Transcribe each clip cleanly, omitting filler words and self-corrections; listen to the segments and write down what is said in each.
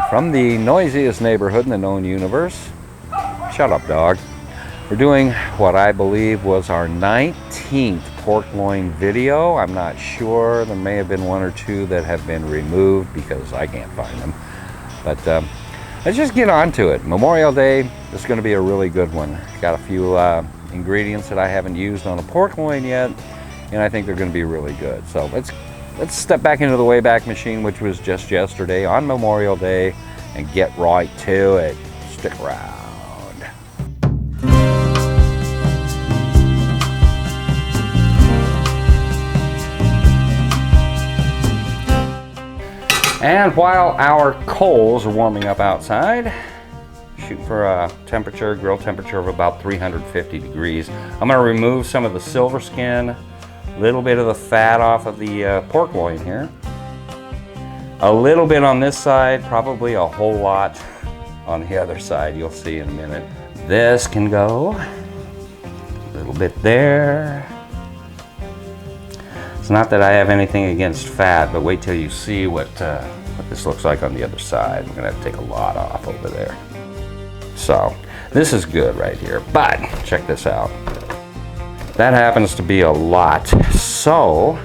From the noisiest neighborhood in the known universe. Shut up, dog. We're doing what I believe was our 19th pork loin video. I'm not sure. There may have been one or two that have been removed because I can't find them. But let's just get on to it. Memorial Day is going to be a really good one. Got a few ingredients that I haven't used on a pork loin yet, and I think they're going to be really good. So let's step back into the Wayback Machine, which was just yesterday on Memorial Day, and get right to it. Stick around. And while our coals are warming up outside, shoot for a grill temperature of about 350 degrees. I'm going to remove some of the silver skin, a little bit of the fat off of the pork loin here. A little bit on this side, probably a whole lot on the other side. You'll see in a minute. This can go. A little bit there. It's not that I have anything against fat, but wait till you see what this looks like on the other side. We're gonna have to take a lot off over there. So this is good right here, but check this out. That happens to be a lot. So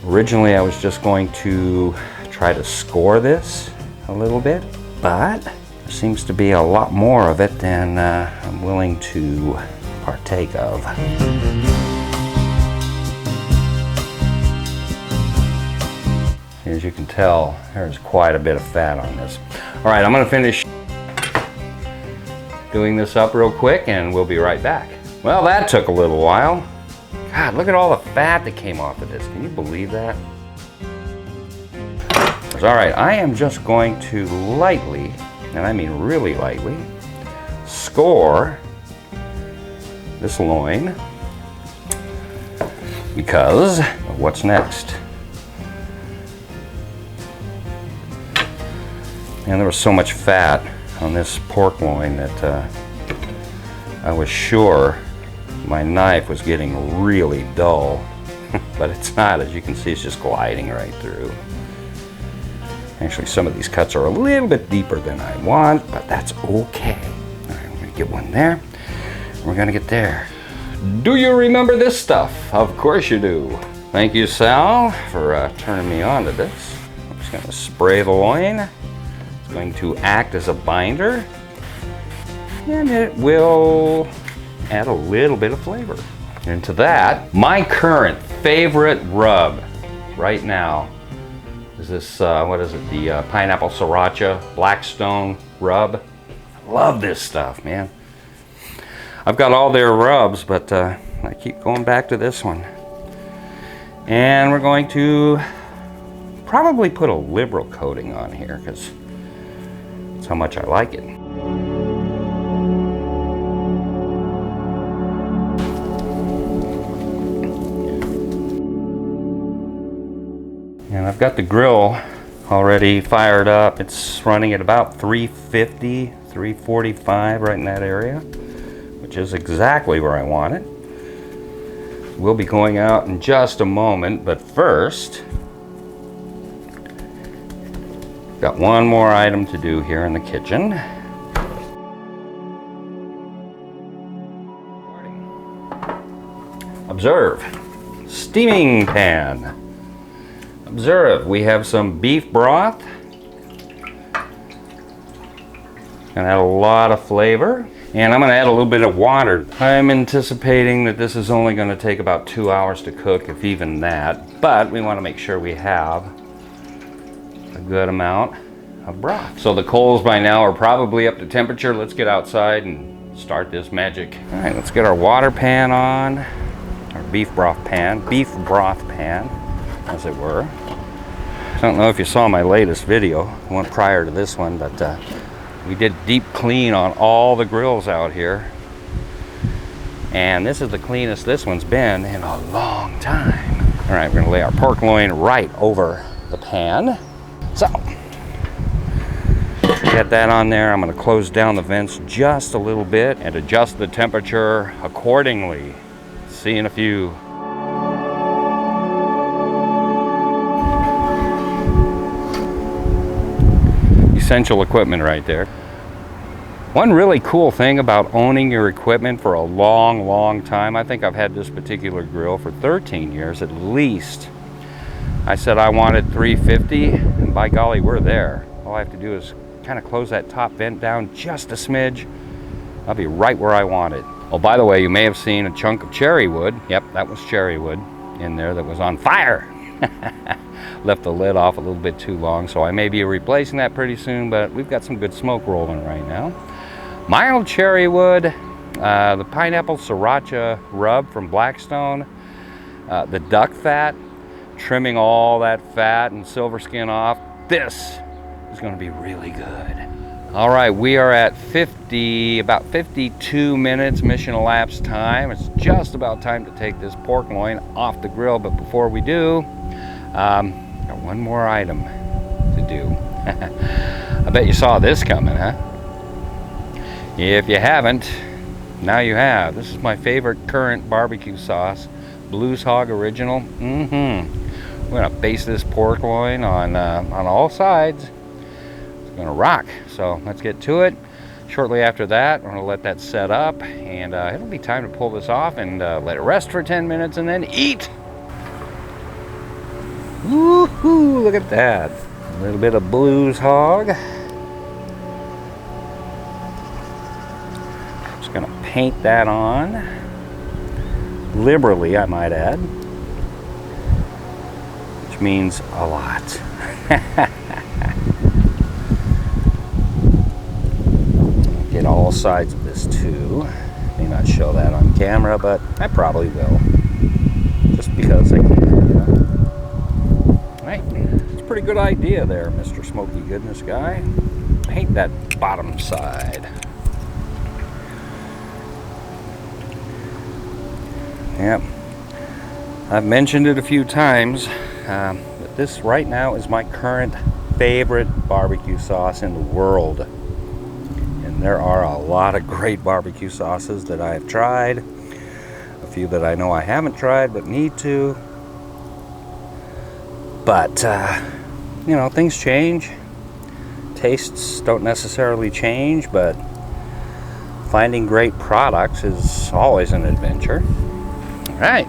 originally I was just going to try to score this a little bit, but there seems to be a lot more of it than I'm willing to partake of. As you can tell, there's quite a bit of fat on this. All right, I'm gonna finish doing this up real quick and we'll be right back. Well, that took a little while. God, look at all the fat that came off of this. Can you believe that? All right, I am just going to lightly, and I mean really lightly, score this loin because of what's next. And there was so much fat on this pork loin that I was sure my knife was getting really dull, but it's not. As you can see, it's just gliding right through. Actually, some of these cuts are a little bit deeper than I want, but that's okay. All right, we're gonna get one there. We're gonna get there. Do you remember this stuff? Of course you do. Thank you, Sal, for turning me on to this. I'm just gonna spray the loin. Going to act as a binder, and it will add a little bit of flavor. And to that, my current favorite rub right now is this, what is it, the Pineapple Sriracha Blackstone Rub. I love this stuff, man. I've got all their rubs, but I keep going back to this one. And we're going to probably put a liberal coating on here because that's how much I like it. And I've got the grill already fired up. It's running at about 350, 345 right in that area, which is exactly where I want it. We'll be going out in just a moment, but first, got one more item to do here in the kitchen. Observe, steaming pan. Observe, we have some beef broth. Gonna add a lot of flavor. And I'm gonna add a little bit of water. I'm anticipating that this is only gonna take about 2 hours to cook, if even that. But we wanna make sure we have a good amount of broth. So the coals by now are probably up to temperature. Let's get outside and start this magic. All right, let's get our water pan on, our beef broth pan, as it were. I don't know if you saw my latest video, the one prior to this one, but we did deep clean on all the grills out here. And this is the cleanest this one's been in a long time. All right, we're gonna lay our pork loin right over the pan. So, get that on there. I'm gonna close down the vents just a little bit and adjust the temperature accordingly. See you in a few. essential equipment right there. One really cool thing about owning your equipment for a long time, I think I've had this particular grill for 13 years at least. I said I wanted 350, and by golly, we're there. All I have to do is kind of close that top vent down just a smidge. I'll be right where I want it. Oh, by the way, you may have seen a chunk of cherry wood. Yep, that was cherry wood in there that was on fire. Left the lid off a little bit too long, so I may be replacing that pretty soon, but we've got some good smoke rolling right now. Mild cherry wood, the Pineapple Sriracha Rub from Blackstone, the duck fat, trimming all that fat and silver skin off. This is going to be really good. All right, we are at about 52 minutes mission elapsed time. It's just about time to take this pork loin off the grill, but before we do, got one more item to do. I bet you saw this coming, huh? If you haven't, now you have. This is my favorite current barbecue sauce, Blues Hog Original. We're gonna baste this pork loin on all sides. It's gonna rock. So let's get to it. Shortly after that, I'm gonna let that set up, and it'll be time to pull this off and let it rest for 10 minutes and then eat. Woohoo! Look at that. A little bit of Blues Hog. Gonna paint that on liberally, I might add, which means a lot. Get all sides of this too. May not show that on camera, but I probably will, just because I can. You know? Right, it's a pretty good idea there, Mr. Smoky Goodness guy. Paint that bottom side. Yep, I've mentioned it a few times, but this right now is my current favorite barbecue sauce in the world. And there are a lot of great barbecue sauces that I've tried, a few that I know I haven't tried but need to. But, you know, things change. Tastes don't necessarily change, but finding great products is always an adventure. Alright,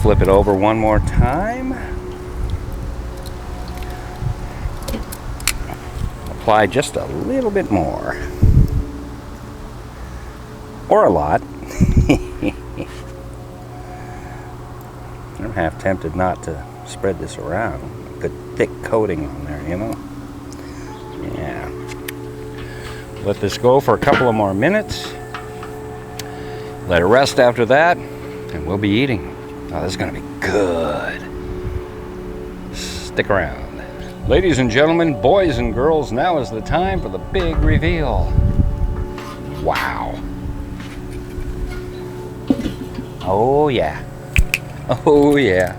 flip it over one more time. Apply just a little bit more. Or a lot. I'm half tempted not to spread this around. Good thick coating on there, you know? Yeah. Let this go for a couple of more minutes. Let it rest after that. And we'll be eating. Oh, this is going to be good. Stick around. Ladies and gentlemen, boys and girls, now is the time for the big reveal. Wow. Oh, yeah. Oh, yeah.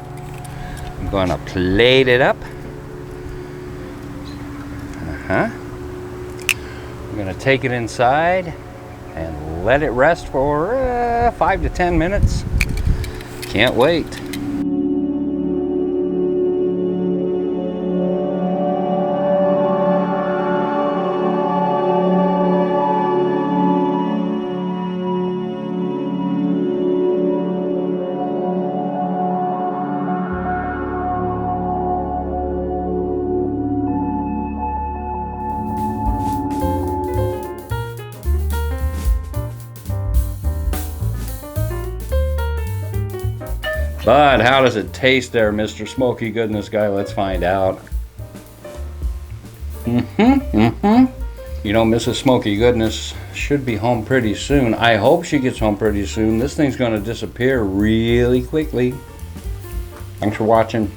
I'm going to plate it up. I'm going to take it inside and let it rest for 5 to 10 minutes. Can't wait. But how does it taste there, Mr. Smoky Goodness guy? Let's find out. You know, Mrs. Smoky Goodness should be home pretty soon. I hope she gets home pretty soon. This thing's going to disappear really quickly. Thanks for watching.